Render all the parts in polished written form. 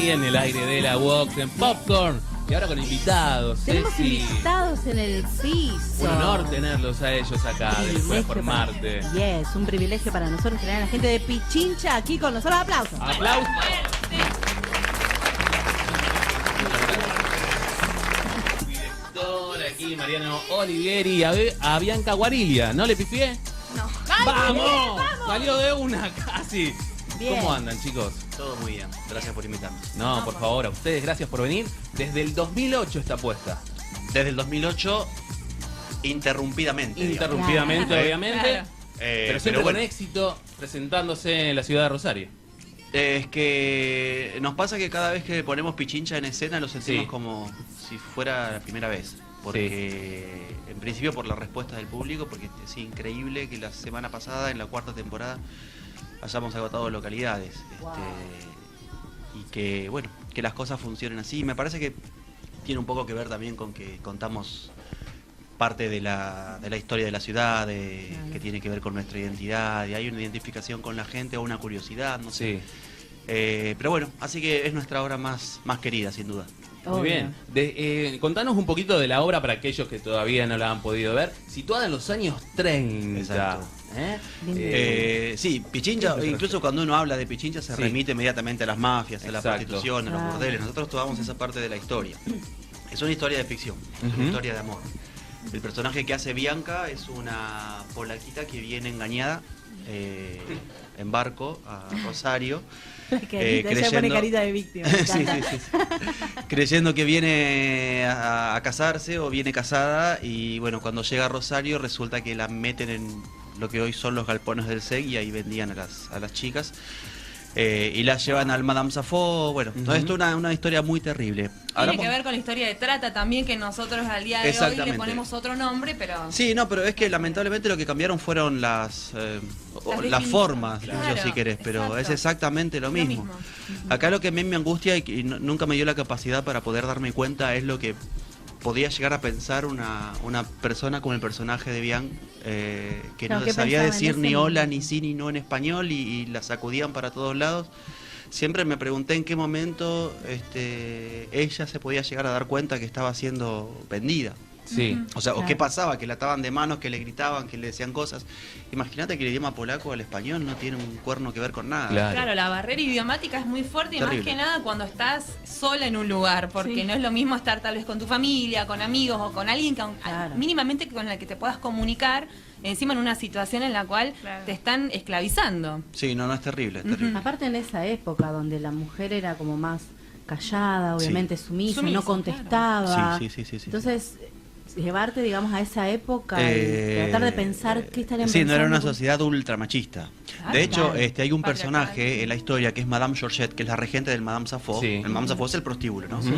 aquí en el aire de la Vox, en Popcorn. Y ahora con invitados. Tenemos Ceci. invitados en el piso. Un honor tenerlos a ellos acá, después de formarte. Yes, un privilegio para nosotros tener a la gente de Pichincha aquí con nosotros. ¡Aplausos! ¡Aplausos! Director aquí, Mariano Olivieri, a Bianca Guarilia. ¿No le pifié? No. ¡Vamos! Salió de una casi. Bien. ¿Cómo andan, chicos? Todo muy bien, gracias por invitarnos. No, por favor, a ustedes, gracias por venir. Desde el 2008 está puesta. Desde el 2008, interrumpidamente. Interrumpidamente, Claro. obviamente. Claro. Pero siempre con éxito, presentándose en la ciudad de Rosario. Es que nos pasa que cada vez que ponemos Pichincha en escena lo sentimos Sí. como si fuera la primera vez. Porque, en principio, por la respuesta del público, porque es increíble que la semana pasada, en la cuarta temporada, hayamos agotado localidades. Y que, bueno, que las cosas funcionen así. Me parece que tiene un poco que ver también con que contamos parte de la historia de la ciudad, que tiene que ver con nuestra identidad, y hay una identificación con la gente o una curiosidad, no sé. Sí. Pero bueno, así que es nuestra obra más querida, sin duda. Muy Obvio. bien. Contanos un poquito de la obra para aquellos que todavía no la han podido ver. Situada en los años 30. Exacto. Sí, Pichincha, Sí, incluso cuando uno habla de Pichincha se Sí. remite inmediatamente a las mafias, a la Exacto. prostitución, a los Claro. bordeles. Nosotros tomamos esa parte de la historia. Es una historia de ficción, es Ujú. una historia de amor. El personaje que hace Bianca es una polaquita que viene engañada en barco a Rosario. La carita, ella pone carita de víctima. me Sí, encanta. sí, sí. Creyendo que viene a casarse o viene casada, y bueno, cuando llega a Rosario resulta que la meten en lo que hoy son los galpones del SEG y ahí vendían a las chicas. Y la llevan al Madame Safo. Bueno, todo esto es una historia muy terrible. Tiene que ver con la historia de trata también, que nosotros al día de hoy le Exactamente. ponemos otro nombre, pero... Sí, no, pero es que lamentablemente lo que cambiaron fueron las definiciones. formas, Claro, si querés, pero exacto. es exactamente lo mismo. Acá lo que a mí me angustia y que nunca me dio la capacidad para poder darme cuenta es lo que podía llegar a pensar una persona como el personaje de Bian, que Claro, no ¿qué sabía pensaba en decir ese ni hola, momento? ni sí, ni no en español, y la sacudían para todos lados. Siempre me pregunté en qué momento ella se podía llegar a dar cuenta que estaba siendo vendida. Sí. O sea, o Claro. qué pasaba, que la ataban de manos, que le gritaban, que le decían cosas. Imagínate que el idioma polaco al español no tiene un cuerno que ver con nada. Claro. Claro, la barrera idiomática es muy fuerte y más Terrible. que nada cuando estás sola en un lugar, porque Sí. no es lo mismo estar tal vez con tu familia, con amigos o con alguien que Claro. mínimamente con el que te puedas comunicar, encima en una situación en la cual te están esclavizando. Sí, no, es terrible, es terrible. Aparte en esa época donde la mujer era como más callada, obviamente sumisa, Sumisa, no contestaba. Sí. Entonces, llevarte, digamos, a esa época y tratar de pensar qué estarían Sí, pensando. no era una sociedad ultra machista. Claro. De hecho, Claro. hay un Patriarcal. personaje en la historia que es Madame Georgette, que es la regente del Madame Safo. Sí. El Madame Safo es el prostíbulo, ¿no? Ujú.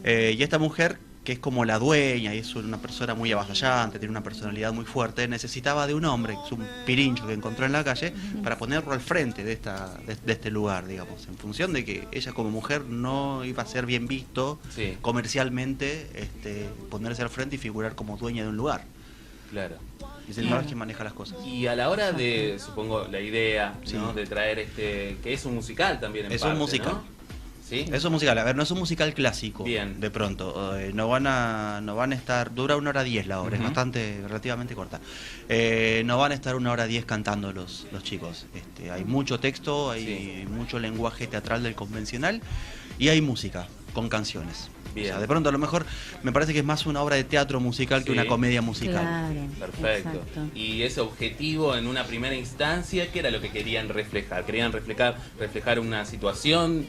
Y esta mujer, que es como la dueña y es una persona muy avasallante, tiene una personalidad muy fuerte, necesitaba de un hombre, es un pirincho que encontró en la calle, para ponerlo al frente de este lugar, digamos, en función de que ella como mujer no iba a ser bien visto Sí. comercialmente, ponerse al frente y figurar como dueña de un lugar. Claro. Y es el lugar que maneja las cosas. Y a la hora de, supongo, la idea, Sí. ¿no? De traer que es un musical también en Es un parte, musical. ¿no? ¿Sí? Es un musical, a ver, no es un musical clásico. Bien. De pronto, no van a estar, dura 1 hora 10 la obra, Ujú. es relativamente corta. No van a estar 1 hora 10 cantando los chicos. Hay mucho texto, hay Sí. mucho lenguaje teatral del convencional y hay música con canciones. Bien. O sea, de pronto a lo mejor me parece que es más una obra de teatro musical que Sí. una comedia musical. Claro, Perfecto. exacto. Y ese objetivo en una primera instancia, ¿qué era lo que querían reflejar? ¿Querían reflejar una situación,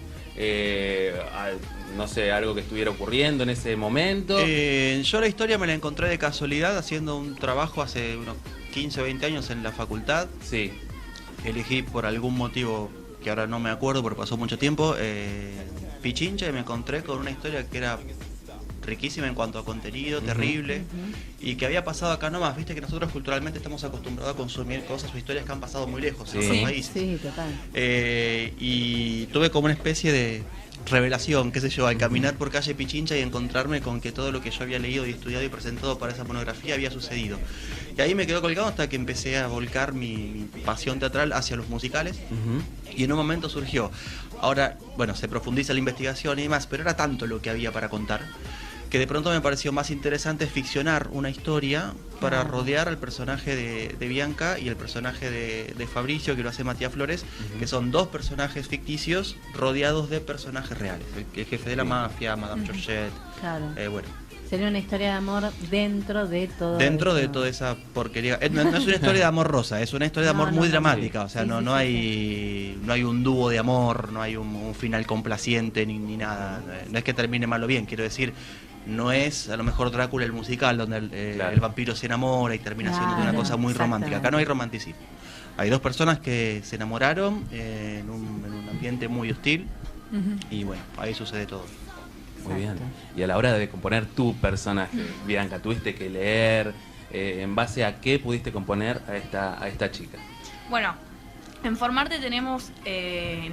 no sé, algo que estuviera ocurriendo en ese momento? Yo la historia me la encontré de casualidad haciendo un trabajo hace unos 15 o 20 años en la facultad. Sí. Elegí por algún motivo que ahora no me acuerdo porque pasó mucho tiempo, Pichincha, y me encontré con una historia que era riquísima en cuanto a contenido, terrible, y que había pasado acá nomás. Viste que nosotros culturalmente estamos acostumbrados a consumir cosas o historias que han pasado muy lejos en Sí. otros países. Sí, total. Y tuve como una especie de revelación, qué sé yo, al caminar por calle Pichincha y encontrarme con que todo lo que yo había leído y estudiado y presentado para esa monografía había sucedido. Y ahí me quedó colgado hasta que empecé a volcar mi pasión teatral hacia los musicales. Y en un momento surgió. Ahora, bueno, se profundiza la investigación y demás, pero era tanto lo que había para contar que de pronto me pareció más interesante ficcionar una historia para rodear al personaje de Bianca y el personaje de Fabricio, que lo hace Matías Flores, que son dos personajes ficticios rodeados de personajes reales. El jefe de la mafia, Madame Georgette. Claro. Bueno. Sería una historia de amor dentro de todo. Dentro de toda esa porquería. No es una historia de amor rosa, es una historia de amor muy dramática. O sea, no hay un dúo de amor, no hay un final complaciente ni nada. No es que termine mal o bien, quiero decir. No es a lo mejor Drácula el musical, donde el vampiro se enamora y termina siendo una cosa muy romántica. Acá no hay romanticismo. Hay dos personas que se enamoraron en un ambiente muy hostil y bueno, ahí sucede todo. Muy bien. Y a la hora de componer tu personaje, Bianca, ¿tuviste que leer en base a qué pudiste componer a esta chica? Bueno, en Formarte tenemos en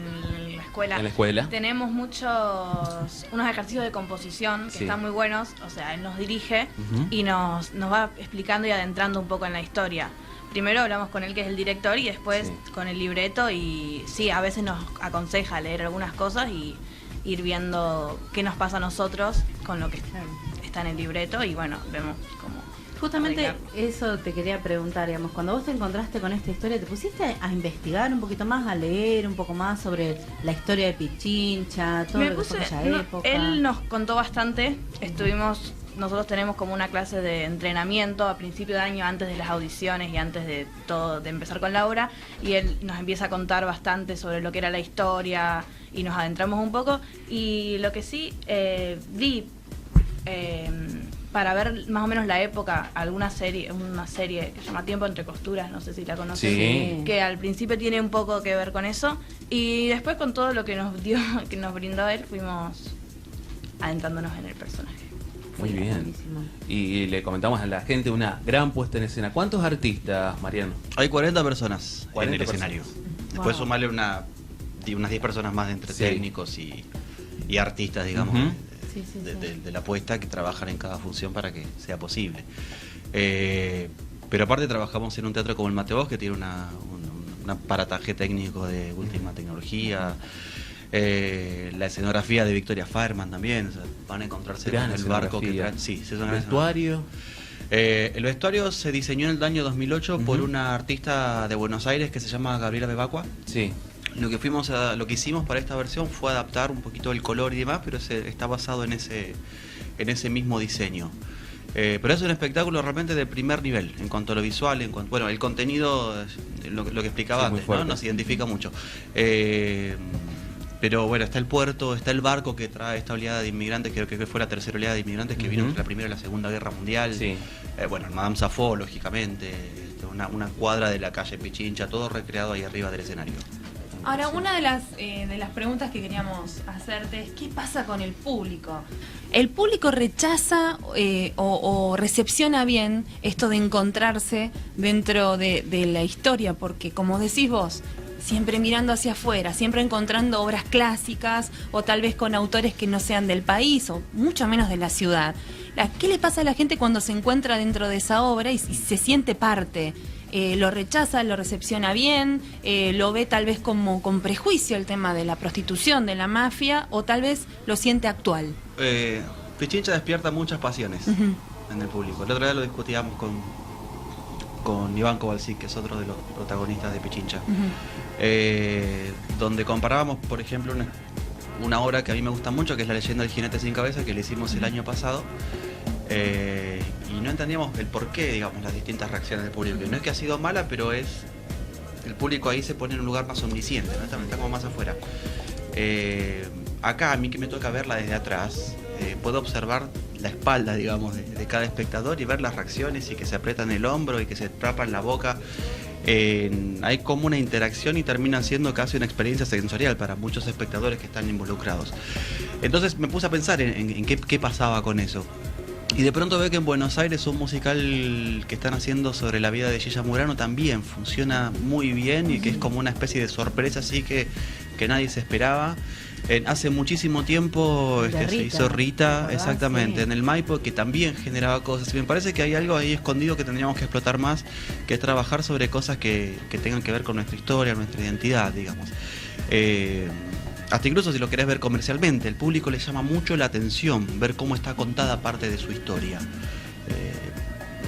la escuela tenemos unos ejercicios de composición que están muy buenos. O sea, él nos dirige y nos va explicando y adentrando un poco en la historia. Primero hablamos con él, que es el director, y después con el libreto, y sí, a veces nos aconseja leer algunas cosas y ir viendo qué nos pasa a nosotros con lo que está en el libreto, y bueno, vemos cómo. Justamente eso te quería preguntar, digamos, cuando vos te encontraste con esta historia, ¿te pusiste a investigar un poquito más, a leer un poco más sobre la historia de Pichincha, todo lo que fue aquella época? Él nos contó bastante, nosotros tenemos como una clase de entrenamiento a principio de año, antes de las audiciones y antes de todo, de empezar con la obra, y él nos empieza a contar bastante sobre lo que era la historia y nos adentramos un poco, y lo que sí vi para ver más o menos la época, una serie que se llama Tiempo entre costuras, no sé si la conocen, que al principio tiene un poco que ver con eso, y después con todo lo que nos dio, que nos brindó él, fuimos adentrándonos en el personaje. Muy bien. Y le comentamos a la gente una gran puesta en escena. ¿Cuántos artistas, Mariano? Hay 40 personas 40 en el escenario. Después sumarle unas 10 personas más entre técnicos y artistas, digamos, de la puesta, que trabajan en cada función para que sea posible. Pero aparte trabajamos en un teatro como el Mateos, que tiene un aparataje técnico de última tecnología. La escenografía de Victoria Fireman también, o sea, van a encontrarse con el barco que trae. ¿El vestuario? El vestuario se diseñó en el año 2008 por una artista de Buenos Aires que se llama Gabriela Bebacua. Sí. Lo que hicimos para esta versión fue adaptar un poquito el color y demás, pero está basado en ese mismo diseño. Pero es un espectáculo realmente de primer nivel en cuanto a lo visual, bueno, el contenido, lo que explicaba antes, ¿no? Nos identifica mucho. Pero bueno, está el puerto, está el barco que trae esta oleada de inmigrantes, creo que fue la tercera oleada de inmigrantes que vino entre la Primera y la Segunda Guerra Mundial. Bueno, Madame Safo, lógicamente, una cuadra de la calle Pichincha, todo recreado ahí arriba del escenario. Ahora, una de las preguntas que queríamos hacerte es: ¿qué pasa con el público? ¿El público rechaza o recepciona bien esto de encontrarse dentro de la historia? Porque, como decís vos, siempre mirando hacia afuera, siempre encontrando obras clásicas o tal vez con autores que no sean del país o mucho menos de la ciudad. ¿Qué le pasa a la gente cuando se encuentra dentro de esa obra y se siente parte? ¿Lo rechaza, lo recepciona bien, lo ve tal vez como con prejuicio el tema de la prostitución, de la mafia, o tal vez lo siente actual? Pichincha despierta muchas pasiones en el público. El otro día lo discutíamos con Iván Kovalsik, que es otro de los protagonistas de Pichincha, donde comparábamos, por ejemplo, una obra que a mí me gusta mucho, que es La leyenda del jinete sin cabeza, que le hicimos el año pasado, y no entendíamos el porqué, digamos, las distintas reacciones del público. Y no es que ha sido mala, pero el público ahí se pone en un lugar más omnisciente, ¿no? Está como más afuera. Acá, a mí que me toca verla desde atrás, puedo observar la espalda, digamos, de cada espectador y ver las reacciones, y que se aprietan el hombro y que se tapan la boca. Hay como una interacción y termina siendo casi una experiencia sensorial para muchos espectadores que están involucrados. Entonces me puse a pensar en qué pasaba con eso. Y de pronto veo que en Buenos Aires un musical que están haciendo sobre la vida de Gilla Murano también funciona muy bien, y que es como una especie de sorpresa así que nadie se esperaba. Hace muchísimo tiempo se hizo Rita, ¿verdad? exactamente, Sí. en el Maipo, que también generaba cosas. Y me parece que hay algo ahí escondido que tendríamos que explotar más, que es trabajar sobre cosas que tengan que ver con nuestra historia, nuestra identidad, digamos. Hasta incluso si lo querés ver comercialmente, el público le llama mucho la atención ver cómo está contada parte de su historia.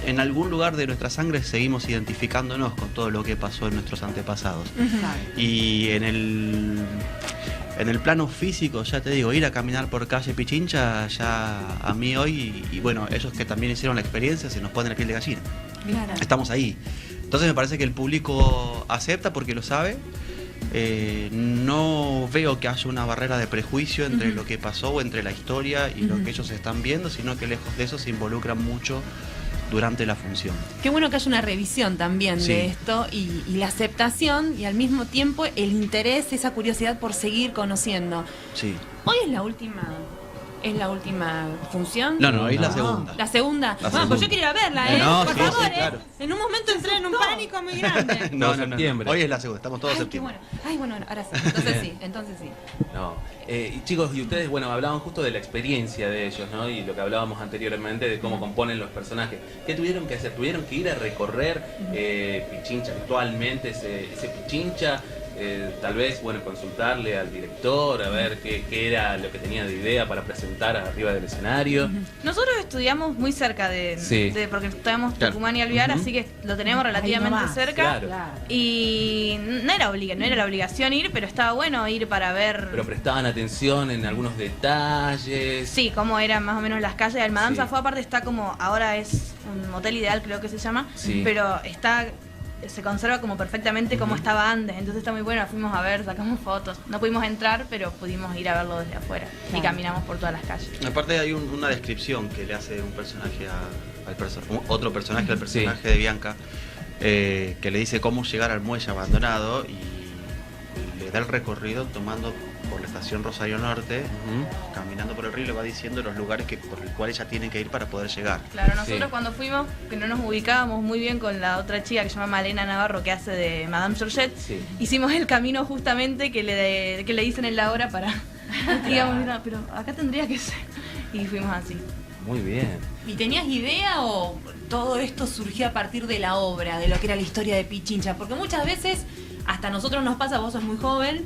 En algún lugar de nuestra sangre seguimos identificándonos con todo lo que pasó en nuestros antepasados. Y en el plano físico, ya te digo, ir a caminar por calle Pichincha, ya a mí hoy, y bueno, ellos que también hicieron la experiencia, se nos pone la piel de gallina. Claro. Estamos ahí. Entonces me parece que el público acepta porque lo sabe. No veo que haya una barrera de prejuicio entre lo que pasó o entre la historia y lo que ellos están viendo, sino que lejos de eso se involucran mucho durante la función. Qué bueno que haya una revisión también Sí. de esto y la aceptación y al mismo tiempo el interés, esa curiosidad por seguir conociendo. Sí. Hoy es la última función. No, hoy es la No. segunda. La segunda. La Bueno, segunda. pues yo quería verla, ¿eh? No, Por sí, favor, sí, claro. En un momento entré en un pánico muy grande. No, septiembre. Hoy es la segunda, estamos todos Ay, qué septiembre. bueno. Ay, bueno, ahora sí. Entonces sí. No. Y chicos, y ustedes, bueno, hablaban justo de la experiencia de ellos, ¿no? Y lo que hablábamos anteriormente de cómo componen los personajes. ¿Qué tuvieron que hacer? ¿Tuvieron que ir a recorrer Pichincha actualmente, ese Pichincha? Tal vez, bueno, consultarle al director, a ver qué era lo que tenía de idea para presentar arriba del escenario. Nosotros estudiamos muy cerca Sí. porque estudiamos Claro. Tucumán y Alvear, así que lo tenemos relativamente nomás. cerca. Claro. Y no era la obligación ir, pero estaba bueno ir para ver. Pero prestaban atención en algunos detalles. Sí, cómo eran más o menos las calles. Almadanza Sí. fue aparte, está como, ahora es un motel ideal, creo que se llama, Sí. pero se conserva como perfectamente como estaba antes, entonces está muy bueno, fuimos a ver, sacamos fotos. No pudimos entrar, pero pudimos ir a verlo desde afuera y Claro. caminamos por todas las calles. Aparte hay una descripción que le hace un personaje otro personaje al personaje de Bianca, que le dice cómo llegar al muelle abandonado y le da el recorrido tomando por la estación Rosario Norte, caminando por el río, le va diciendo los lugares por los cuales ella tiene que ir para poder llegar. Claro, nosotros Sí. cuando fuimos, que no nos ubicábamos muy bien con la otra chica que se llama Malena Navarro, que hace de Madame Georgette, Sí. hicimos el camino justamente que le dicen en la hora para, digamos, mira, pero acá tendría que ser. Y fuimos así. Muy bien. ¿Y tenías idea o todo esto surgió a partir de la obra, de lo que era la historia de Pichincha? Porque muchas veces, hasta a nosotros nos pasa, vos sos muy joven,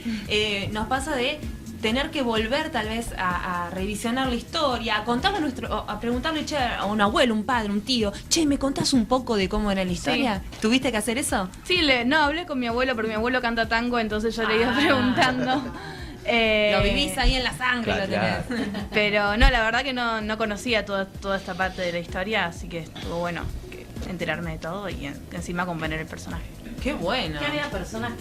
nos pasa de tener que volver tal vez a revisionar la historia, a contarle a preguntarle a un abuelo, un padre, un tío, che, ¿me contás un poco de cómo era la historia? ¿Tuviste que hacer eso? Sí, no hablé con mi abuelo, porque mi abuelo canta tango, entonces yo le iba preguntando. Lo vivís ahí en la sangre, Claro, lo tenés. Pero no, la verdad que no conocía toda esta parte de la historia, así que estuvo bueno enterarme de todo y encima componer el personaje. Qué bueno. Que había personas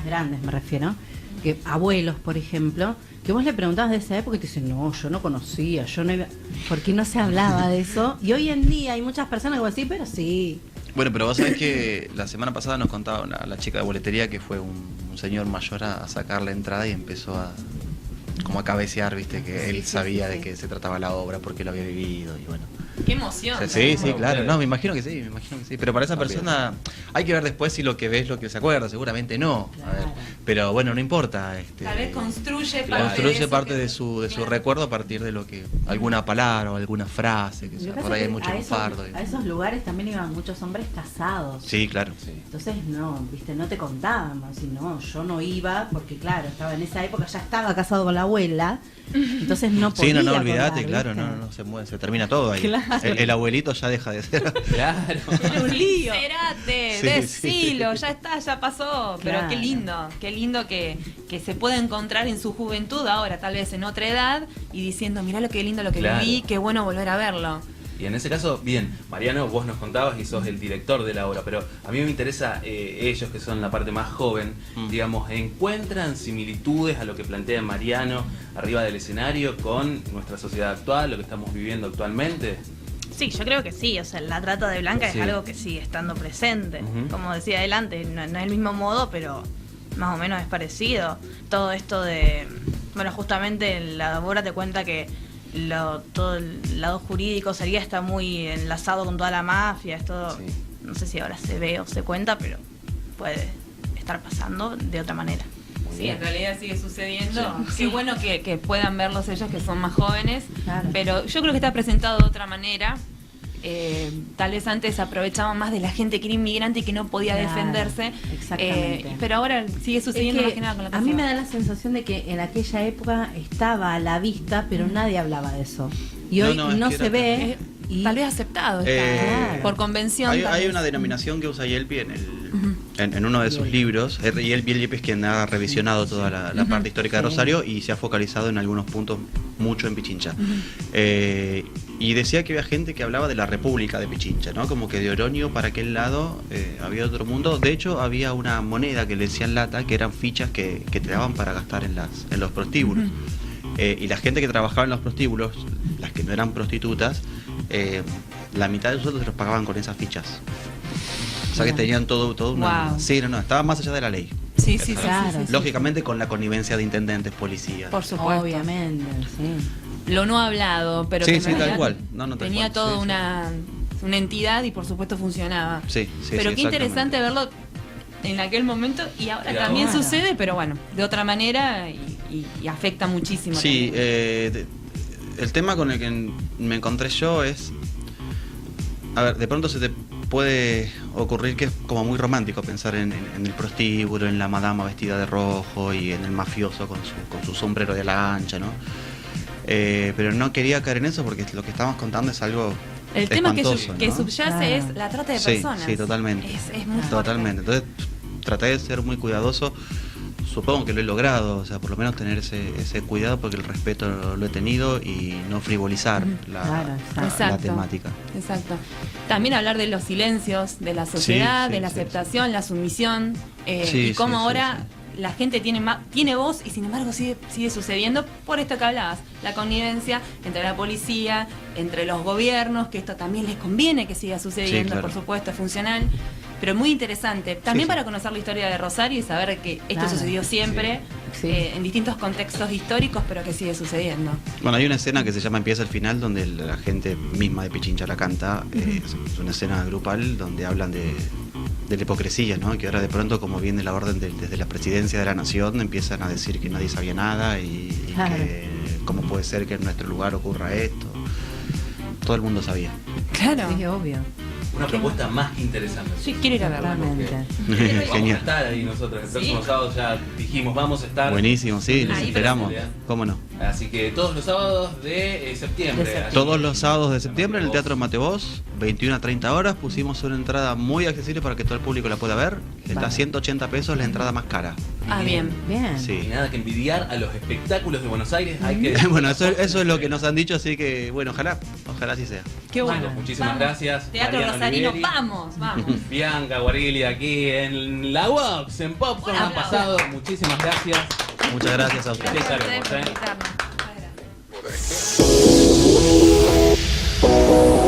grandes, me refiero, que abuelos, por ejemplo, que vos le preguntabas de esa época y te dicen, no, yo no conocía, yo no iba, porque no se hablaba de eso. Y hoy en día hay muchas personas que vos decís, pero sí. Bueno, pero vos sabés que la semana pasada nos contaba la chica de boletería que fue un señor mayor a sacar la entrada y empezó a cabecear, viste, que él sabía de qué se trataba la obra, porque lo había vivido y bueno. Qué emoción. Sí, Bueno, claro, ustedes. no, me imagino que sí. Pero para esa Está bien. persona hay que ver después si lo que ves es lo que se acuerda, seguramente no. A ver, pero bueno, no importa. Tal vez construye parte de eso su Claro. recuerdo a partir de lo que alguna palabra o alguna frase, que Lo sea, que por pasa ahí es hay que mucho lunfardo. a esos lugares también iban muchos hombres casados. Sí, claro. Sí. Entonces no, viste, no te contaban, si no, yo no iba, porque claro, estaba en esa época, ya estaba casado con la abuela, entonces no podía Sí, no, contar, olvídate, claro, ¿viste? no se mueve, se termina todo ahí. Claro. El abuelito ya deja de ser. Claro. Era un lío. Sincerate, Sí, decilo, ya está, ya pasó. Pero Claro. qué lindo que se pueda encontrar en su juventud ahora, tal vez en otra edad, y diciendo, mirá lo que lindo lo que Claro. viví, qué bueno volver a verlo. Y en ese caso, bien, Mariano, vos nos contabas y sos el director de la obra, pero a mí me interesa ellos que son la parte más joven, digamos, ¿encuentran similitudes a lo que plantea Mariano arriba del escenario con nuestra sociedad actual, lo que estamos viviendo actualmente? Sí, yo creo que sí, o sea, la trata de blanca Sí. es algo que sigue estando presente. Ujú. Como decía adelante, no es el mismo modo, pero más o menos es parecido. Todo esto de, bueno, justamente la obra te cuenta que todo el lado jurídico está muy enlazado con toda la mafia, es todo, Sí. no sé si ahora se ve o se cuenta, pero puede estar pasando de otra manera. Sí, en realidad sigue sucediendo. Sí. Qué bueno que puedan verlos ellos que son más jóvenes, Claro. pero yo creo que está presentado de otra manera. Tal vez antes aprovechaban más de la gente que era inmigrante y que no podía Claro, defenderse. exactamente. Pero ahora sigue sucediendo Es más que nada con la a mí me pasada. da la sensación de que en aquella época estaba a la vista, pero nadie hablaba de eso. Y hoy No, no, es que se era- ve. Y Tal vez aceptado está, Claro. por convención. Hay, tal hay vez. una denominación que usa Yelpi en uno de sus libros. Y Yelpi es quien ha revisionado toda la parte histórica de Sí. Rosario y se ha focalizado en algunos puntos mucho en Pichincha. Y decía que había gente que hablaba de la República de Pichincha, ¿no? Como que de Oroño para aquel lado había otro mundo. De hecho, había una moneda que le decían lata, que eran fichas que te daban para gastar en los prostíbulos. Y la gente que trabajaba en los prostíbulos, las que no eran prostitutas, la mitad de nosotros se los pagaban con esas fichas. O sea que tenían todo una... Wow. Sí, no, estaba más allá de la ley. Sí, sí, sí, Claro. sí, sí, sí. Lógicamente con la connivencia de intendentes, policías. Por supuesto. obviamente, sí. Lo no hablado, pero Sí, que en sí, tal realidad cual. No, tal tenía cual. toda Sí, sí. una entidad y por supuesto funcionaba. Sí, sí, Pero sí, qué interesante exactamente. verlo en aquel momento y ahora Y también ahora. sucede, pero bueno, de otra manera y afecta muchísimo. Sí, también. el tema con el que me encontré yo es... A ver, de pronto se te puede ocurrir que es como muy romántico pensar en el prostíbulo, en la madama vestida de rojo y en el mafioso con su sombrero de la ancha, ¿no? Pero no quería caer en eso porque lo que estamos contando es algo El tema espantoso, que ¿no? subyace Claro. es la trata de Sí, personas. sí, totalmente. Es muy fuerte. Totalmente. Entonces traté de ser muy cuidadoso. Supongo que lo he logrado, o sea, por lo menos tener ese cuidado porque el respeto lo he tenido y no frivolizar Claro, la exacto. temática. Exacto. También hablar de los silencios, de la sociedad, Sí, de sí, la sí, aceptación, la sumisión, Sí, y cómo sí, ahora la gente tiene voz y sin embargo sigue sucediendo por esto que hablabas, la connivencia entre la policía, entre los gobiernos, que esto también les conviene que siga sucediendo, Sí, claro. por supuesto, es funcional, pero muy interesante. También Sí, sí. para conocer la historia de Rosario y saber que esto Claro. sucedió siempre, Sí. en distintos contextos históricos, pero que sigue sucediendo. Bueno, hay una escena que se llama Empieza el final donde la gente misma de Pichincha la canta. Es una escena grupal donde hablan de la hipocresía, ¿no? Que ahora de pronto, como viene la orden desde la presidencia de la nación, empiezan a decir que nadie sabía nada y Claro. que cómo puede ser que en nuestro lugar ocurra esto. Todo el mundo sabía. Claro. Sí, obvio. Una propuesta más que interesante. Sí, quiero ir a verla. Totalmente. Vamos a Genial. estar ahí nosotros. El próximo Sí. sábado ya dijimos, vamos a estar. Buenísimo, sí, los Ahí esperamos. presente, ¿Cómo no? Así que todos los sábados de septiembre. De septiembre. allí Todos los sábados de septiembre en el Mateo Teatro Matevos, 21 a 30 horas, pusimos una entrada muy accesible para que todo el público la pueda ver. Está a Vale. 180 pesos la entrada más cara. Ah, bien. Bien. Y Sí. nada que envidiar a los espectáculos de Buenos Aires. Hay que Bueno, eso es lo que nos han dicho, así que bueno, ojalá así sea. Qué bueno. Chicos, muchísimas Vamos. gracias. Teatro Mariano Rosarino, Oliveri, vamos. Bianca Guarili aquí en la Vox, en Popcorn Un han aplauso. pasado. Muchísimas gracias. Muchas gracias a ustedes. Gracias a estaremos, ustedes por ¿eh? invitarnos. Muchas gracias.